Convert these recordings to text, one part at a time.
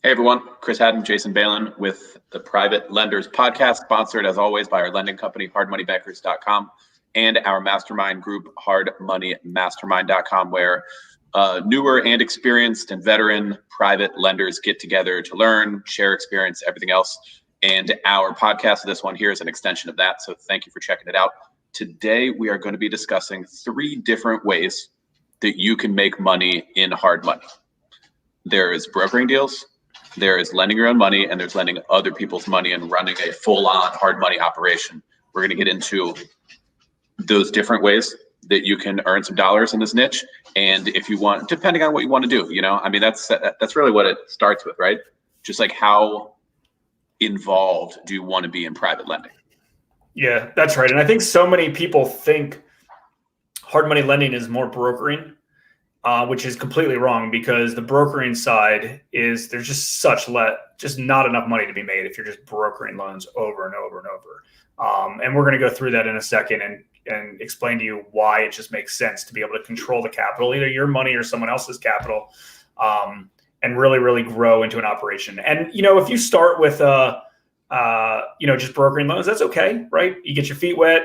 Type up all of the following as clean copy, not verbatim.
Hey everyone, Chris Haddon, Jason Balin with the Private Lenders Podcast, sponsored as always by our lending company, hardmoneybankers.com, and our mastermind group, hardmoneymastermind.com, where newer and experienced and veteran private lenders get together to learn, share experience, everything else. And our podcast, this one here, is an extension of that. So thank you for checking it out. Today, we are going to be discussing 3 different ways that you can make money in hard money. There is brokering deals, there is lending your own money, and there's lending other people's money and running a full-on hard money operation. We're going to get into those different ways that you can earn some dollars in this niche. And if you want, depending on what you want to do, I mean, that's really what it starts with, right? Just like, how involved do you want to be in private lending? Yeah, that's right. And I think so many people think hard money lending is more brokering, which is completely wrong, because the brokering side is there's just just not enough money to be made if you're just brokering loans over and over and over. And we're going to go through that in a second and explain to you why it just makes sense to be able to control the capital, either your money or someone else's capital, and really, really grow into an operation. And, if you start with just brokering loans, that's okay, right? You get your feet wet,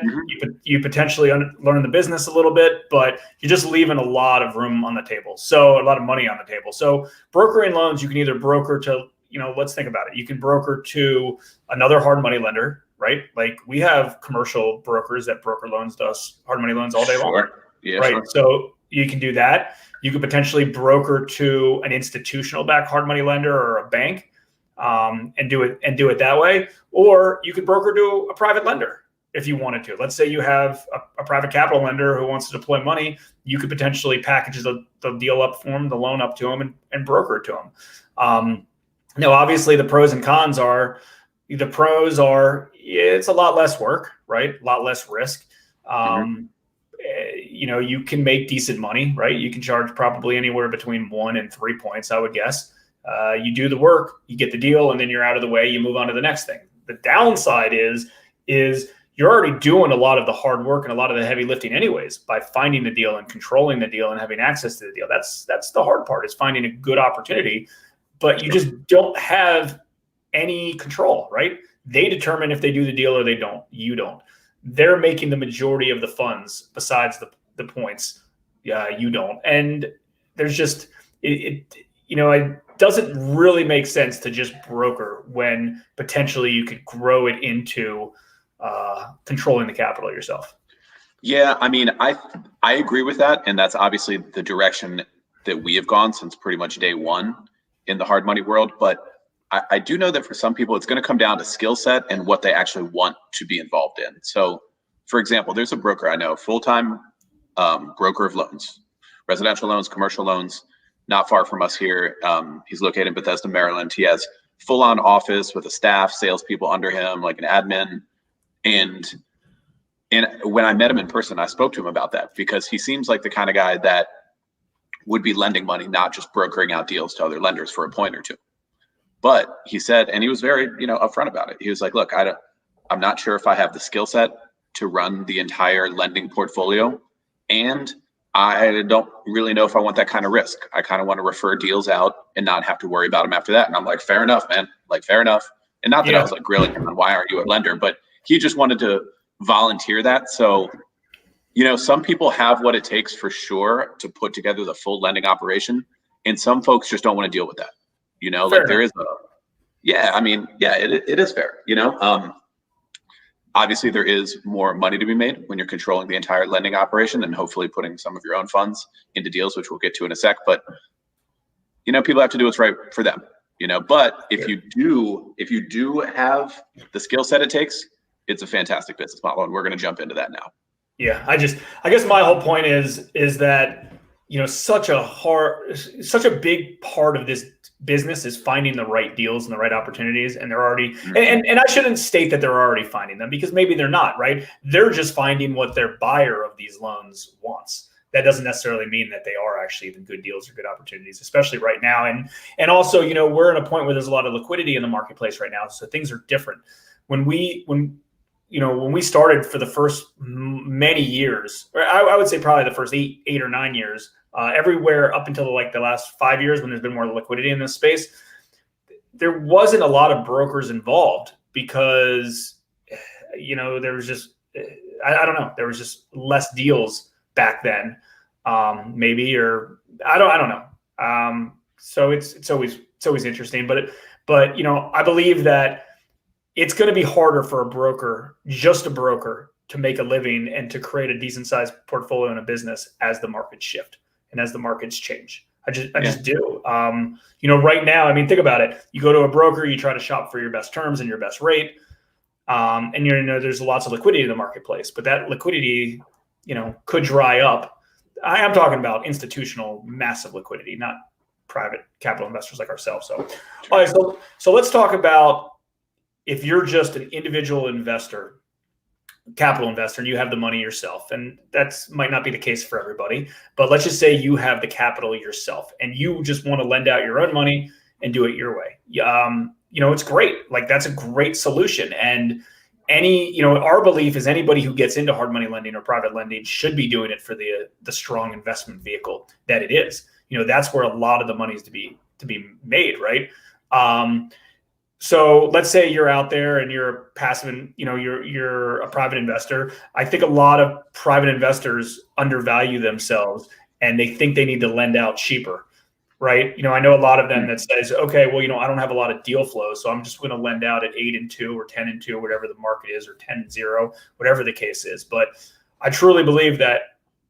you potentially learn the business a little bit, but you're just leaving a lot of room on the table. So a lot of money on the table. So brokering loans, you can either broker to, let's think about it. You can broker to another hard money lender, right? Like, we have commercial brokers that broker loans to us, hard money loans, all day long. Yeah, right. Sure. So you can do that. You could potentially broker to an institutional backed hard money lender or a bank. And do it that way. Or you could broker to a private lender if you wanted to. Let's say you have a private capital lender who wants to deploy money. You could potentially package the deal up for them, the loan up to them, and broker it to them. Now, obviously, the pros and cons are, it's a lot less work, right? A lot less risk. You can make decent money, right? You can charge probably anywhere between 1 and 3 points, I would guess. You do the work, you get the deal, and then you're out of the way. You move on to the next thing. The downside is you're already doing a lot of the hard work and a lot of the heavy lifting anyways, by finding the deal and controlling the deal and having access to the deal. That's the hard part, is finding a good opportunity, but you just don't have any control, right? They determine if they do the deal or they don't. You don't. They're making the majority of the funds besides the points. You don't. And there's just it doesn't really make sense to just broker when potentially you could grow it into controlling the capital yourself. Yeah, I mean, I agree with that. And that's obviously the direction that we have gone since pretty much day one in the hard money world. But I do know that for some people, it's going to come down to skill set and what they actually want to be involved in. So, for example, there's a broker I know, full-time broker of loans, residential loans, commercial loans, not far from us here. He's located in Bethesda, Maryland. He has full-on office with a staff, salespeople under him, like an admin. And when I met him in person, I spoke to him about that, because he seems like the kind of guy that would be lending money, not just brokering out deals to other lenders for a point or two. But he said, and he was very, upfront about it. He was like, look, I'm not sure if I have the skill set to run the entire lending portfolio, and I don't really know if I want that kind of risk. I kind of want to refer deals out and not have to worry about them after that. And I'm like, fair enough, man. Like, fair enough. And not that I was like grilling him on why aren't you a lender, but he just wanted to volunteer that. So, some people have what it takes for sure to put together the full lending operation, and some folks just don't want to deal with that. There is it is fair. Obviously, there is more money to be made when you're controlling the entire lending operation and hopefully putting some of your own funds into deals, which we'll get to in a sec. But, people have to do what's right for them, But if you do have the skill set it takes, it's a fantastic business model. And we're going to jump into that now. Yeah, I guess my whole point is that, such a big part of this business is finding the right deals and the right opportunities. And they're already, and I shouldn't state that they're already finding them, because maybe they're not, right? They're just finding what their buyer of these loans wants. That doesn't necessarily mean that they are actually even good deals or good opportunities, especially right now. And also, we're at a point where there's a lot of liquidity in the marketplace right now. So things are different. When we started, for the first many years, or I would say probably the first eight or 9 years, everywhere up until the last 5 years, when there's been more liquidity in this space, there wasn't a lot of brokers involved because, there was just, I don't know, there was just less deals back then, maybe, or I don't know. So it's always interesting, but I believe that it's going to be harder for a broker, just a broker, to make a living and to create a decent sized portfolio in a business as the markets shift and as the markets change. I just do. Right now, I mean, think about it. You go to a broker, you try to shop for your best terms and your best rate. And there's lots of liquidity in the marketplace, but that liquidity, could dry up. I am talking about institutional, massive liquidity, not private capital investors like ourselves. So, all right. So let's talk about if you're just an individual investor, capital investor, and you have the money yourself, and that's might not be the case for everybody, but let's just say you have the capital yourself and you just want to lend out your own money and do it your way. It's great. Like, that's a great solution. And our belief is anybody who gets into hard money lending or private lending should be doing it for the strong investment vehicle that it is. That's where a lot of the money is to be made, right? So let's say you're out there and you're a passive, you're a private investor. I think a lot of private investors undervalue themselves and they think they need to lend out cheaper, right? I know a lot of them that says, okay, well, I don't have a lot of deal flow, so I'm just going to lend out at 8-2 or 10-2, whatever the market is, or 10-0, whatever the case is. But I truly believe that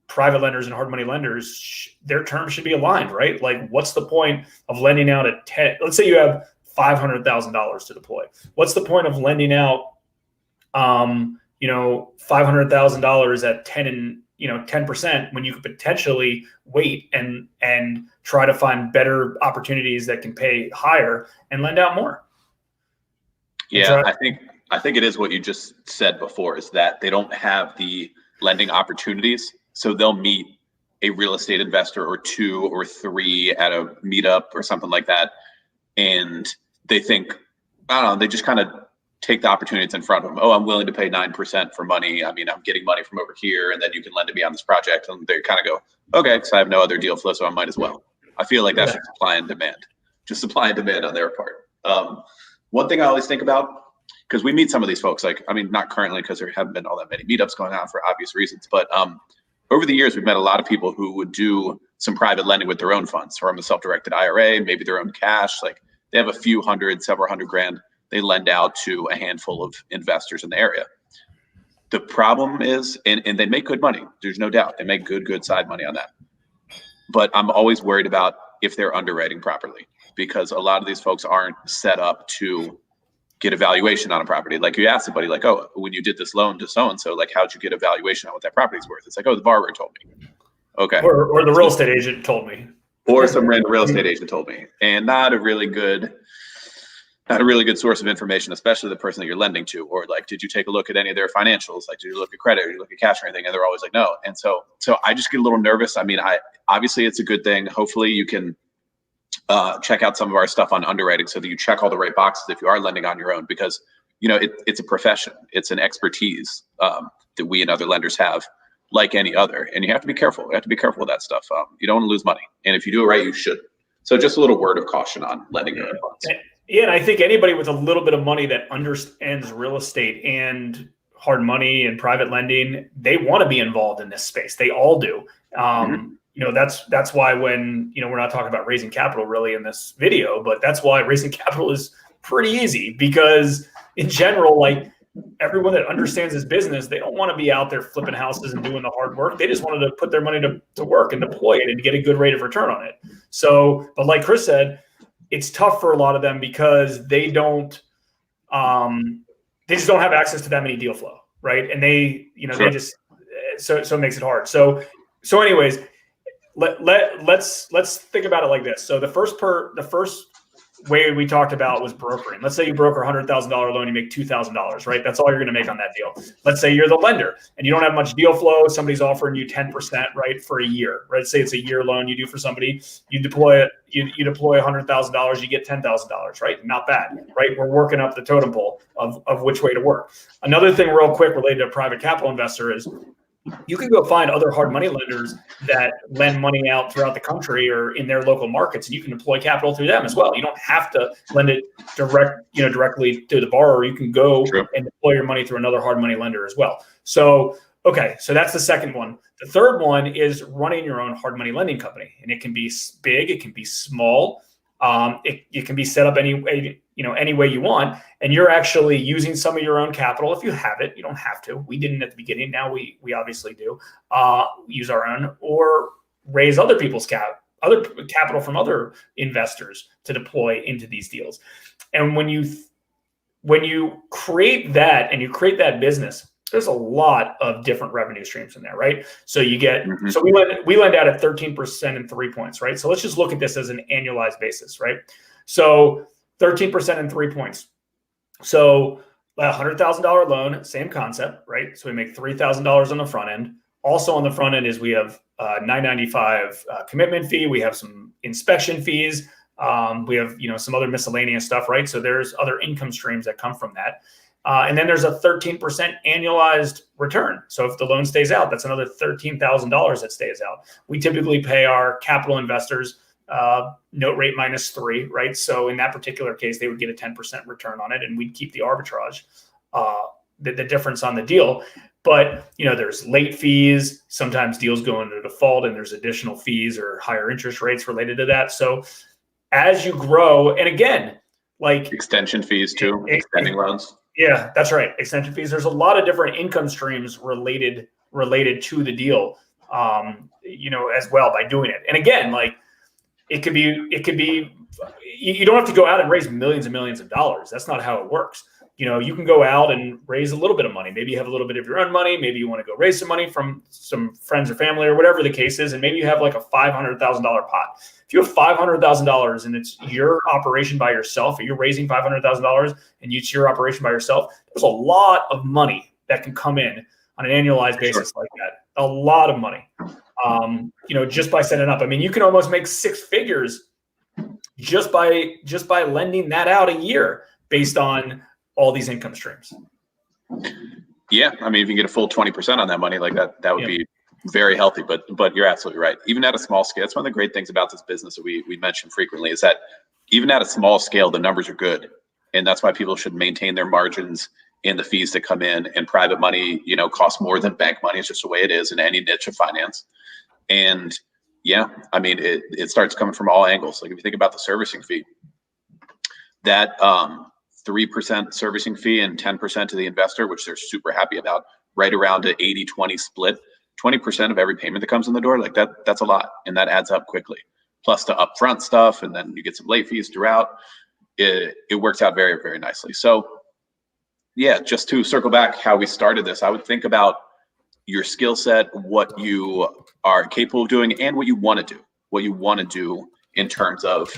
private lenders and hard money lenders, their terms should be aligned, right? Like, what's the point of lending out at 10? Let's say you have $500,000 to deploy. What's the point of lending out, $500,000 at 10% when you could potentially wait and try to find better opportunities that can pay higher and lend out more? Yeah, I think it is what you just said before, is that they don't have the lending opportunities. So they'll meet a real estate investor or 2 or 3 at a meetup or something like that. And they think, I don't know, they just kind of take the opportunity that's in front of them. Oh, I'm willing to pay 9% for money. I mean, I'm getting money from over here, and then you can lend to me on this project. And they kind of go, okay, because I have no other deal flow, so I might as well. I feel like that's just supply and demand on their part. One thing I always think about, because we meet some of these folks, not currently because there haven't been all that many meetups going on for obvious reasons, but over the years, we've met a lot of people who would do some private lending with their own funds, from a self-directed IRA, maybe their own cash. Like, they have a few hundred, several hundred grand they lend out to a handful of investors in the area. The problem is, and they make good money, there's no doubt. They make good side money on that. But I'm always worried about if they're underwriting properly, because a lot of these folks aren't set up to get a valuation on a property. Like, you ask somebody, like, oh, when you did this loan to so-and-so, like, how'd you get a valuation on what that property's worth? It's like, oh, the borrower told me. Okay. Or the real estate agent told me. Or some random real estate agent told me. And not a really good source of information, especially the person that you're lending to. Or, like, did you take a look at any of their financials? Like, did you look at credit, or did you look at cash or anything? And they're always like, no. And so I just get a little nervous. I mean, obviously it's a good thing. Hopefully you can check out some of our stuff on underwriting so that you check all the right boxes if you are lending on your own, because it's a profession, it's an expertise that we and other lenders have, like any other, and you have to be careful. You have to be careful with that stuff. You don't want to lose money, and if you do it right, you should. So just a little word of caution on lending your own funds. Yeah, and I think anybody with a little bit of money that understands real estate and hard money and private lending, they want to be involved in this space. They all do. That's why when, we're not talking about raising capital really in this video, but that's why raising capital is pretty easy, because in general, like, everyone that understands this business, they don't want to be out there flipping houses and doing the hard work. They just wanted to put their money to work and deploy it and get a good rate of return on it. So, but like Chris said, it's tough for a lot of them because they just don't have access to that many deal flow, right? And they it makes it hard. So anyways, let's think about it like this. So the first way we talked about was brokering. Let's say you broker a $100,000 loan, you make $2,000, right? That's all you're going to make on that deal. Let's say you're the lender and you don't have much deal flow. Somebody's offering you 10%, right, for a year, right? Say it's a year loan you do for somebody. You deploy it. You deploy $100,000, you get $10,000, right? Not bad, right? We're working up the totem pole of which way to work. Another thing real quick related to a private capital investor is You can go find other hard money lenders that lend money out throughout the country or in their local markets, and you can deploy capital through them as well. You don't have to lend it directly to the borrower. You can go and deploy your money through another hard money lender as well. So, okay, so that's the second one. The third one is running your own hard money lending company, and it can be big, it can be small. It can be set up any way you want, and you're actually using some of your own capital if you have it. You don't have to. We didn't at the beginning. Now we obviously do use our own, or raise other people's other capital from other investors to deploy into these deals. And when you create that and you create that business, there's a lot of different revenue streams in there, right? So you get, so we lend out at 13% and 3 points, right? So let's just look at this as an annualized basis, right? So 13% and 3 points. So a $100,000 loan, same concept, right? So we make $3,000 on the front end. Also on the front end is we have $995 commitment fee. We have some inspection fees. We have, some other miscellaneous stuff, right? So there's other income streams that come from that. And then there's a 13% annualized return. So if the loan stays out, that's another $13,000 that stays out. We typically pay our capital investors note rate -3, right? So in that particular case, they would get a 10% return on it, and we'd keep the arbitrage, the difference on the deal. But, there's late fees. Sometimes deals go into default and there's additional fees or higher interest rates related to that. So as you grow, and again, like extension fees too, extending loans. Yeah, that's right. Extension fees. There's a lot of different income streams related to the deal, as well by doing it. And again, like it could be, you don't have to go out and raise millions and millions of dollars. That's not how it works. You can go out and raise a little bit of money. Maybe you have a little bit of your own money. Maybe you want to go raise some money from some friends or family or whatever the case is. And maybe you have like a $500,000 pot. If you have $500,000 and it's your operation by yourself, or you're raising $500,000 and it's your operation by yourself, there's a lot of money that can come in on an annualized basis like that. A lot of money, just by setting up. I mean, you can almost make 6 figures just by lending that out a year based on all these income streams. Yeah. I mean, if you can get a full 20% on that money, like that would be very healthy, but you're absolutely right. Even at a small scale, that's one of the great things about this business that we mention frequently, is that even at a small scale, the numbers are good. And that's why people should maintain their margins in the fees that come in. And private money, costs more than bank money. It's just the way it is in any niche of finance. And yeah, I mean, it starts coming from all angles. Like if you think about the servicing fee, that 3% servicing fee and 10% to the investor, which they're super happy about, right around an 80-20 split, 20% of every payment that comes in the door, like that's a lot. And that adds up quickly. Plus the upfront stuff, and then you get some late fees throughout. It works out very, very nicely. So yeah, just to circle back how we started this, I would think about your skill set, what you are capable of doing, and what you want to do in terms of,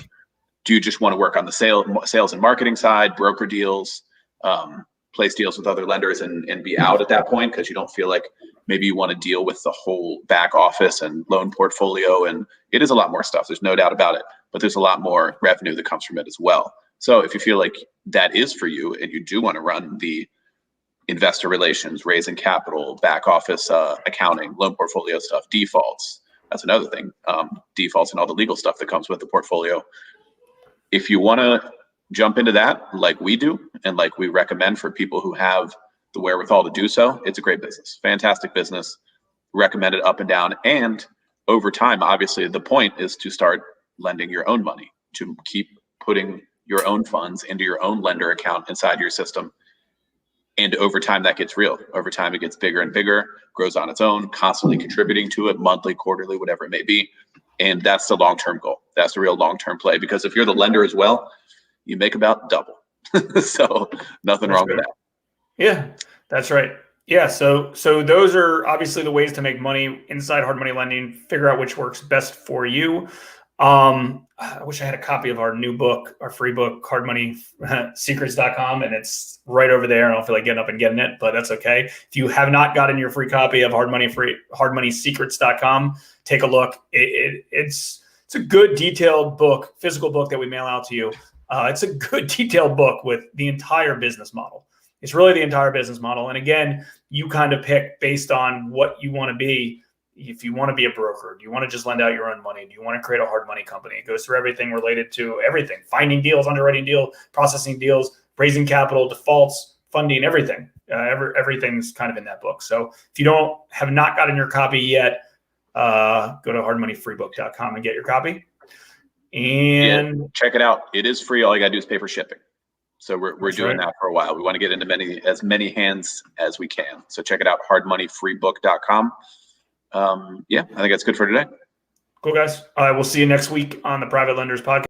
do you just want to work on the sales and marketing side, broker deals, place deals with other lenders and be out at that point because you don't feel like maybe you want to deal with the whole back office and loan portfolio? And it is a lot more stuff. There's no doubt about it, but there's a lot more revenue that comes from it as well. So if you feel like that is for you and you do want to run the investor relations, raising capital, back office accounting, loan portfolio stuff, defaults, that's another thing, defaults and all the legal stuff that comes with the portfolio. If you want to jump into that like we do and like we recommend for people who have the wherewithal to do so, it's a great business, fantastic business, recommend it up and down. And over time, obviously the point is to start lending your own money, to keep putting your own funds into your own lender account inside your system. And over time that gets real. Over time it gets bigger and bigger, grows on its own, constantly contributing to it, monthly, quarterly, whatever it may be. And that's the long-term goal. That's the real long-term play, because if you're the lender as well, you make about double. So nothing wrong with that. Yeah, that's right. Yeah. So those are obviously the ways to make money inside hard money lending. Figure out which works best for you. I wish I had a copy of our new book, our free book, hardmoneysecrets.com, and it's right over there. I don't feel like getting up and getting it, but that's okay. If you have not gotten your free copy of hardmoneysecrets.com, take a look. It's a good detailed book, physical book that we mail out to you. It's a good detailed book with the entire business model. It's really the entire business model. And again, you kind of pick based on what you want to be. If you want to be a broker, do you want to just lend out your own money? Do you want to create a hard money company? It goes through everything related to everything: finding deals, underwriting deals, processing deals, raising capital, defaults, funding, everything. Everything's kind of in that book. So if you have not gotten your copy yet, go to hardmoneyfreebook.com and get your copy. And check it out. It is free. All you got to do is pay for shipping. So we're doing that for a while. We want to get into as many hands as we can. So check it out, hardmoneyfreebook.com. I think that's good for today. Cool, guys. We'll see you next week on the Private Lenders Podcast.